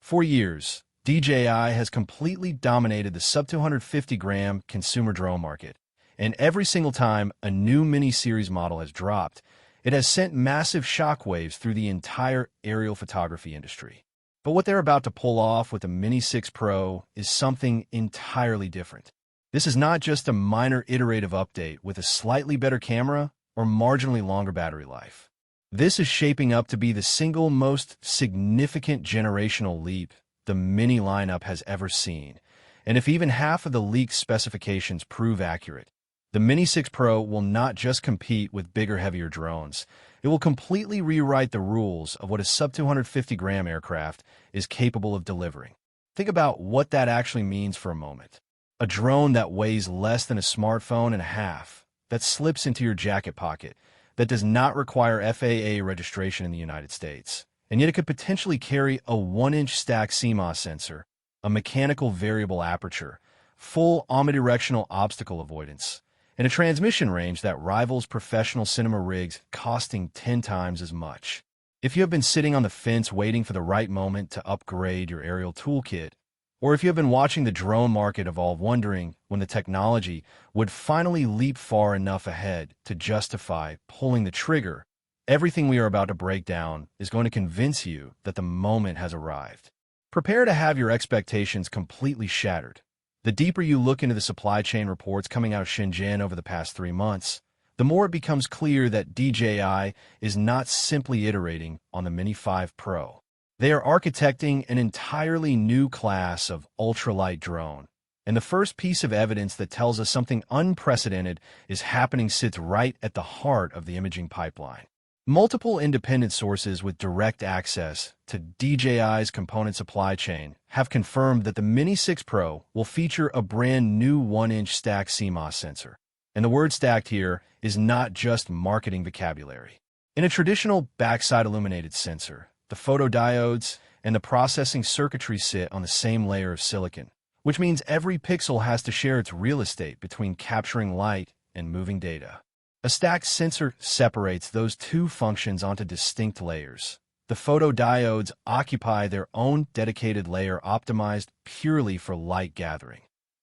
For years, DJI has completely dominated the sub-250-gram consumer drone market, and every single time a new mini-series model has dropped, it has sent massive shockwaves through the entire aerial photography industry. But what they're about to pull off with the Mini 6 Pro is something entirely different. This is not just a minor iterative update with a slightly better camera or marginally longer battery life. This is shaping up to be the single most significant generational leap the Mini lineup has ever seen. And if even half of the leaked specifications prove accurate, the Mini 6 Pro will not just compete with bigger, heavier drones. It will completely rewrite the rules of what a sub-250-gram aircraft is capable of delivering. Think about what that actually means for a moment. A drone that weighs less than a smartphone and a half, that slips into your jacket pocket, that does not require FAA registration in the United States, and yet it could potentially carry a 1-inch stack CMOS sensor, a mechanical variable aperture, full omnidirectional obstacle avoidance, and a transmission range that rivals professional cinema rigs costing 10 times as much. If you have been sitting on the fence waiting for the right moment to upgrade your aerial toolkit, or if you have been watching the drone market evolve wondering when the technology would finally leap far enough ahead to justify pulling the trigger, everything we are about to break down is going to convince you that the moment has arrived. Prepare to have your expectations completely shattered. The deeper you look into the supply chain reports coming out of Shenzhen over the past 3 months, the more it becomes clear that DJI is not simply iterating on the Mini 5 Pro. They are architecting an entirely new class of ultralight drone. And the first piece of evidence that tells us something unprecedented is happening sits right at the heart of the imaging pipeline. Multiple independent sources with direct access to DJI's component supply chain have confirmed that the Mini 6 Pro will feature a brand new 1-inch stacked CMOS sensor. And the word stacked here is not just marketing vocabulary. In a traditional backside illuminated sensor, the photodiodes and the processing circuitry sit on the same layer of silicon, which means every pixel has to share its real estate between capturing light and moving data. A stacked sensor separates those two functions onto distinct layers. The photodiodes occupy their own dedicated layer optimized purely for light gathering,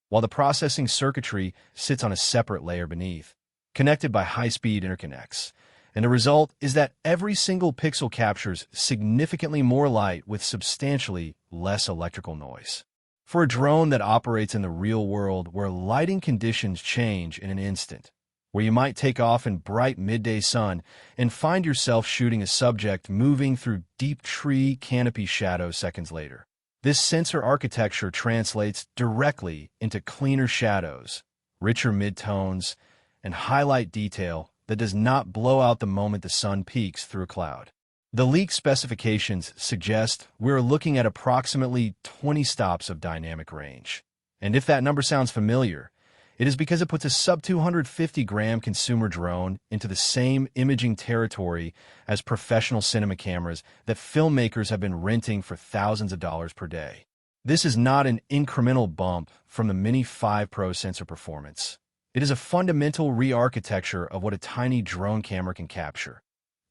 while the processing circuitry sits on a separate layer beneath, connected by high-speed interconnects. And the result is that every single pixel captures significantly more light with substantially less electrical noise. For a drone that operates in the real world where lighting conditions change in an instant, where you might take off in bright midday sun and find yourself shooting a subject moving through deep tree canopy shadow seconds later, this sensor architecture translates directly into cleaner shadows, richer midtones, and highlight detail that does not blow out the moment the sun peeks through a cloud. The leaked specifications suggest we're looking at approximately 20 stops of dynamic range. And if that number sounds familiar, it is because it puts a sub-250-gram consumer drone into the same imaging territory as professional cinema cameras that filmmakers have been renting for thousands of dollars per day. This is not an incremental bump from the Mini 5 Pro sensor performance. It is a fundamental re-architecture of what a tiny drone camera can capture.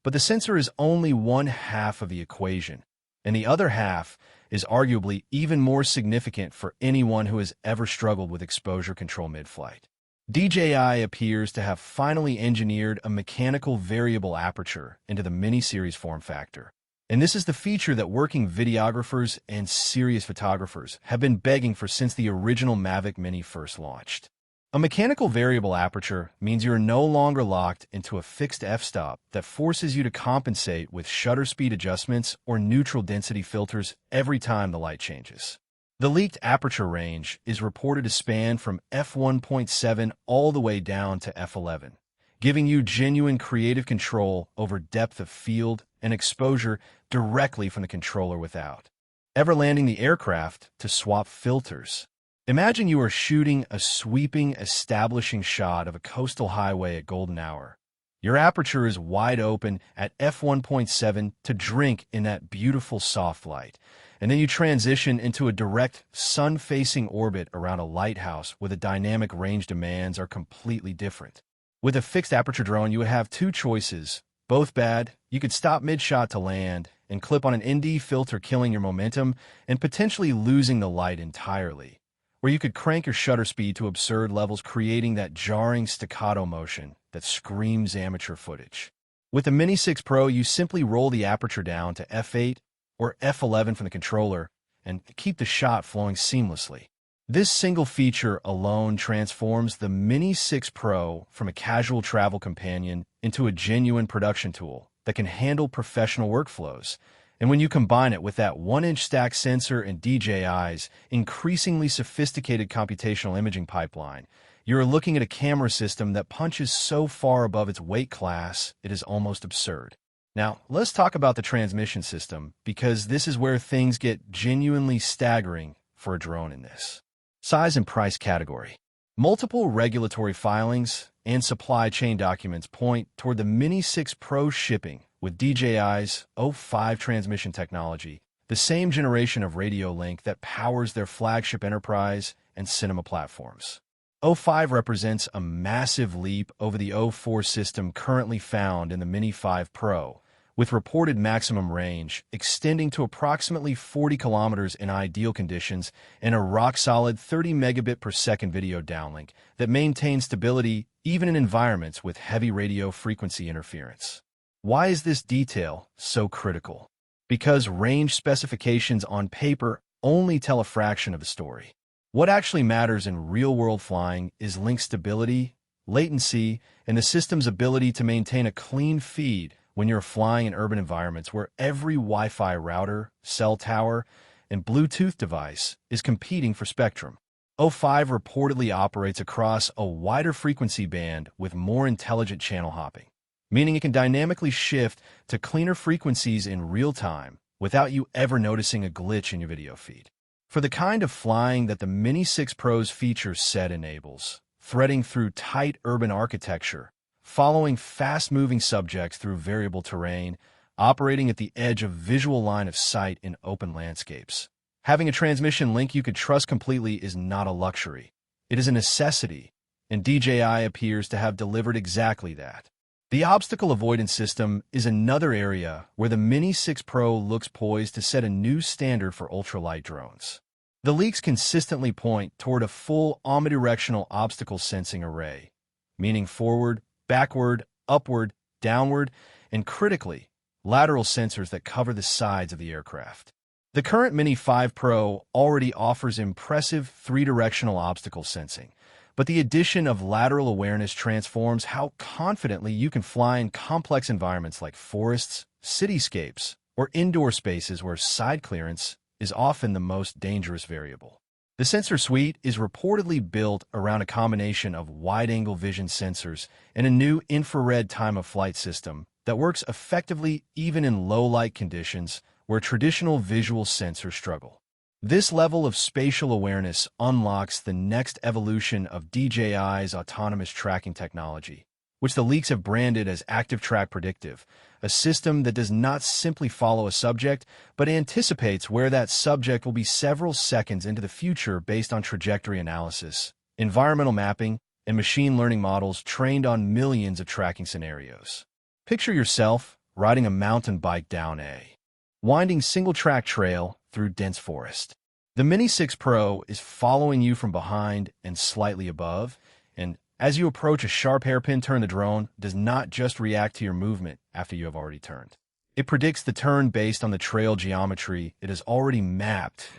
But the sensor is only one half of the equation, and the other half is arguably even more significant for anyone who has ever struggled with exposure control mid-flight. DJI appears to have finally engineered a mechanical variable aperture into the Mini series form factor. And this is the feature that working videographers and serious photographers have been begging for since the original Mavic Mini first launched. A mechanical variable aperture means you're no longer locked into a fixed f-stop that forces you to compensate with shutter speed adjustments or neutral density filters every time the light changes. The leaked aperture range is reported to span from f1.7 all the way down to f11, giving you genuine creative control over depth of field and exposure directly from the controller without ever landing the aircraft to swap filters. Imagine you are shooting a sweeping, establishing shot of a coastal highway at golden hour. Your aperture is wide open at f1.7 to drink in that beautiful soft light, and then you transition into a direct sun-facing orbit around a lighthouse where the dynamic range demands are completely different. With a fixed aperture drone, you would have two choices, both bad. You could stop mid-shot to land, and clip on an ND filter, killing your momentum and potentially losing the light entirely. Or you could crank your shutter speed to absurd levels, creating that jarring staccato motion that screams amateur footage. With the Mini 6 Pro, you simply roll the aperture down to f8 or f11 from the controller and keep the shot flowing seamlessly. This single feature alone transforms the Mini 6 Pro from a casual travel companion into a genuine production tool that can handle professional workflows. And when you combine it with that 1-inch stack sensor and DJI's increasingly sophisticated computational imaging pipeline, you're looking at a camera system that punches so far above its weight class, it is almost absurd. Now, let's talk about the transmission system, because this is where things get genuinely staggering for a drone in this size and price category. Multiple regulatory filings and supply chain documents point toward the Mini 6 Pro shipping with DJI's 05 transmission technology, the same generation of radio link that powers their flagship enterprise and cinema platforms. 05 represents a massive leap over the 04 system currently found in the Mini 5 Pro, with reported maximum range extending to approximately 40 kilometers in ideal conditions and a rock-solid 30 megabit per second video downlink that maintains stability even in environments with heavy radio frequency interference. Why is this detail so critical? Because range specifications on paper only tell a fraction of the story. What actually matters in real-world flying is link stability, latency, and the system's ability to maintain a clean feed when you're flying in urban environments where every Wi-Fi router, cell tower, and Bluetooth device is competing for spectrum. 05 reportedly operates across a wider frequency band with more intelligent channel hopping, meaning it can dynamically shift to cleaner frequencies in real time without you ever noticing a glitch in your video feed. For the kind of flying that the Mini 6 Pro's feature set enables, threading through tight urban architecture, following fast-moving subjects through variable terrain, operating at the edge of visual line of sight in open landscapes, having a transmission link you could trust completely is not a luxury. It is a necessity, and DJI appears to have delivered exactly that. The obstacle avoidance system is another area where the Mini 6 Pro looks poised to set a new standard for ultralight drones. The leaks consistently point toward a full omnidirectional obstacle sensing array, meaning forward, backward, upward, downward, and critically, lateral sensors that cover the sides of the aircraft. The current Mini 5 Pro already offers impressive three-directional obstacle sensing, but the addition of lateral awareness transforms how confidently you can fly in complex environments like forests, cityscapes, or indoor spaces where side clearance is often the most dangerous variable. The sensor suite is reportedly built around a combination of wide-angle vision sensors and a new infrared time-of-flight system that works effectively even in low-light conditions where traditional visual sensors struggle. This level of spatial awareness unlocks the next evolution of DJI's autonomous tracking technology, which the leaks have branded as ActiveTrack Predictive, a system that does not simply follow a subject, but anticipates where that subject will be several seconds into the future based on trajectory analysis, environmental mapping, and machine learning models trained on millions of tracking scenarios. Picture yourself riding a mountain bike down a winding single-track trail through dense forest. The Mini 6 Pro is following you from behind and slightly above, and as you approach a sharp hairpin turn, the drone does not just react to your movement after you have already turned. It predicts the turn based on the trail geometry it has already mapped,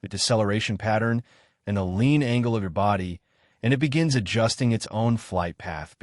the deceleration pattern, and the lean angle of your body, and it begins adjusting its own flight path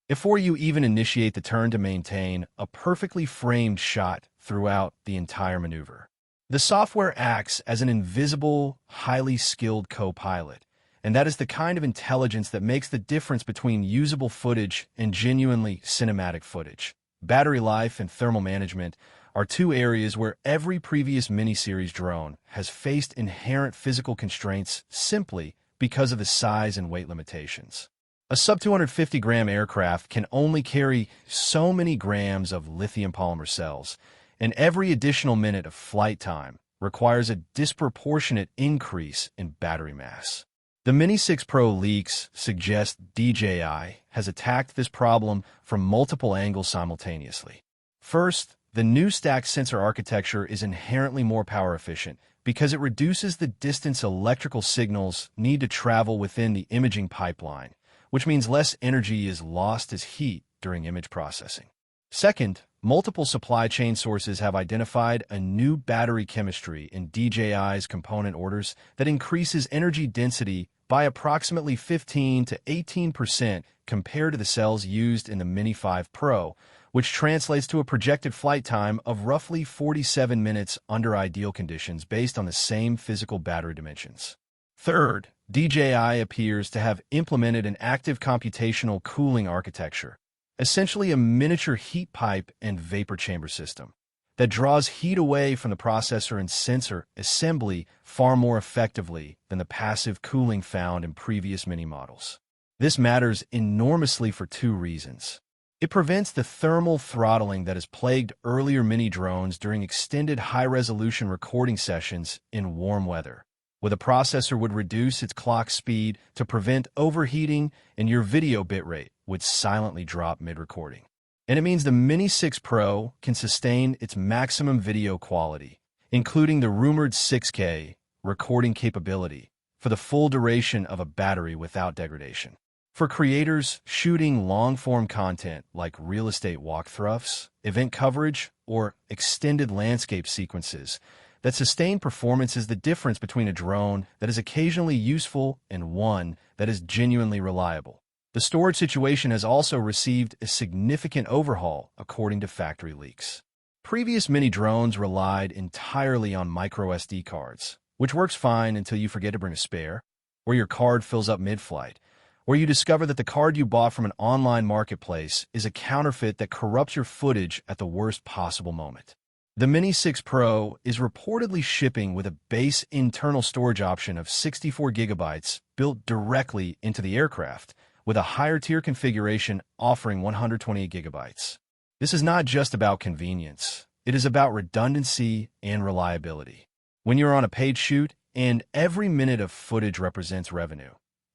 before you even initiate the turn to maintain a perfectly framed shot throughout the entire maneuver. The software acts as an invisible, highly skilled co-pilot, and that is the kind of intelligence that makes the difference between usable footage and genuinely cinematic footage. Battery life and thermal management are two areas where every previous mini-series drone has faced inherent physical constraints simply because of the size and weight limitations. A sub-250-gram aircraft can only carry so many grams of lithium polymer cells, and every additional minute of flight time requires a disproportionate increase in battery mass. The Mini 6 Pro leaks suggest DJI has attacked this problem from multiple angles simultaneously. First, The new stacked sensor architecture is inherently more power efficient because it reduces the distance electrical signals need to travel within the imaging pipeline, which means less energy is lost as heat during image processing. Second, multiple supply chain sources have identified a new battery chemistry in DJI's component orders that increases energy density by approximately 15 to 18% compared to the cells used in the Mini 5 Pro, which translates to a projected flight time of roughly 47 minutes under ideal conditions based on the same physical battery dimensions. Third, DJI appears to have implemented an active computational cooling architecture, essentially a miniature heat pipe and vapor chamber system that draws heat away from the processor and sensor assembly far more effectively than the passive cooling found in previous Mini models. This matters enormously for two reasons. It prevents the thermal throttling that has plagued earlier Mini drones during extended high-resolution recording sessions in warm weather, where the processor would reduce its clock speed to prevent overheating and your video bitrate would silently drop mid-recording. And it means the Mini 6 Pro can sustain its maximum video quality, including the rumored 6K recording capability, for the full duration of a battery without degradation. For creators shooting long-form content like real estate walkthroughs, event coverage, or extended landscape sequences, that sustained performance is the difference between a drone that is occasionally useful and one that is genuinely reliable. The storage situation has also received a significant overhaul, according to factory leaks. Previous Mini drones relied entirely on microSD cards, which works fine until you forget to bring a spare, or your card fills up mid-flight, or you discover that the card you bought from an online marketplace is a counterfeit that corrupts your footage at the worst possible moment. The Mini 6 Pro is reportedly shipping with a base internal storage option of 64 gigabytes built directly into the aircraft, with a higher-tier configuration offering 128 gigabytes. This is not just about convenience. It is about redundancy and reliability. When you're on a paid shoot and every minute of footage represents revenue,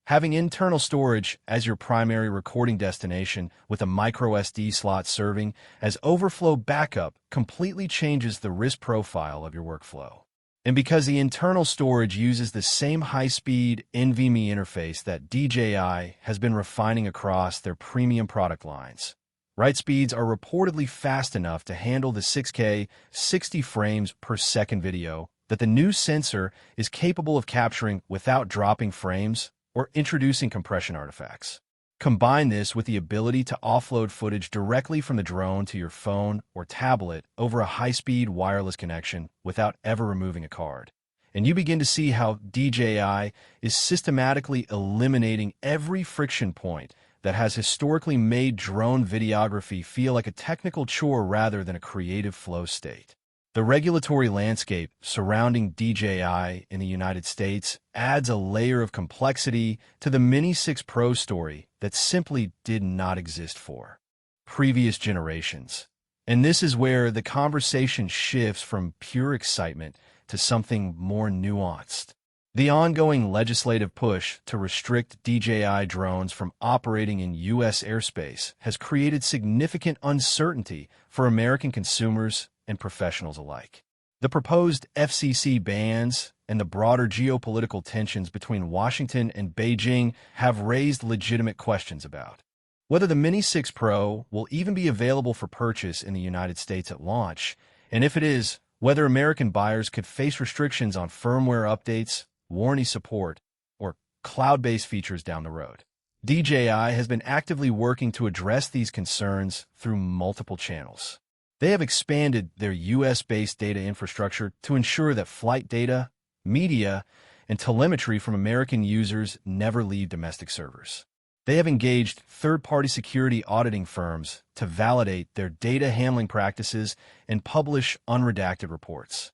having internal storage as your primary recording destination with a microSD slot serving as overflow backup completely changes the risk profile of your workflow. And because the internal storage uses the same high-speed NVMe interface that DJI has been refining across their premium product lines, write speeds are reportedly fast enough to handle the 6K 60 frames per second video that the new sensor is capable of capturing without dropping frames or introducing compression artifacts. Combine this with the ability to offload footage directly from the drone to your phone or tablet over a high-speed wireless connection without ever removing a card, and you begin to see how DJI is systematically eliminating every friction point that has historically made drone videography feel like a technical chore rather than a creative flow state. The regulatory landscape surrounding DJI in the United States adds a layer of complexity to the Mini 6 Pro story that simply did not exist for previous generations. And this is where the conversation shifts from pure excitement to something more nuanced. The ongoing legislative push to restrict DJI drones from operating in U.S. airspace has created significant uncertainty for American consumers and professionals alike. The proposed FCC bans and the broader geopolitical tensions between Washington and Beijing have raised legitimate questions about whether the Mini 6 Pro will even be available for purchase in the United States at launch, and if it is, whether American buyers could face restrictions on firmware updates, warranty support, or cloud-based features down the road. DJI has been actively working to address these concerns through multiple channels. They have expanded their U.S.-based data infrastructure to ensure that flight data, media, and telemetry from American users never leave domestic servers. They have engaged third-party security auditing firms to validate their data handling practices and publish unredacted reports.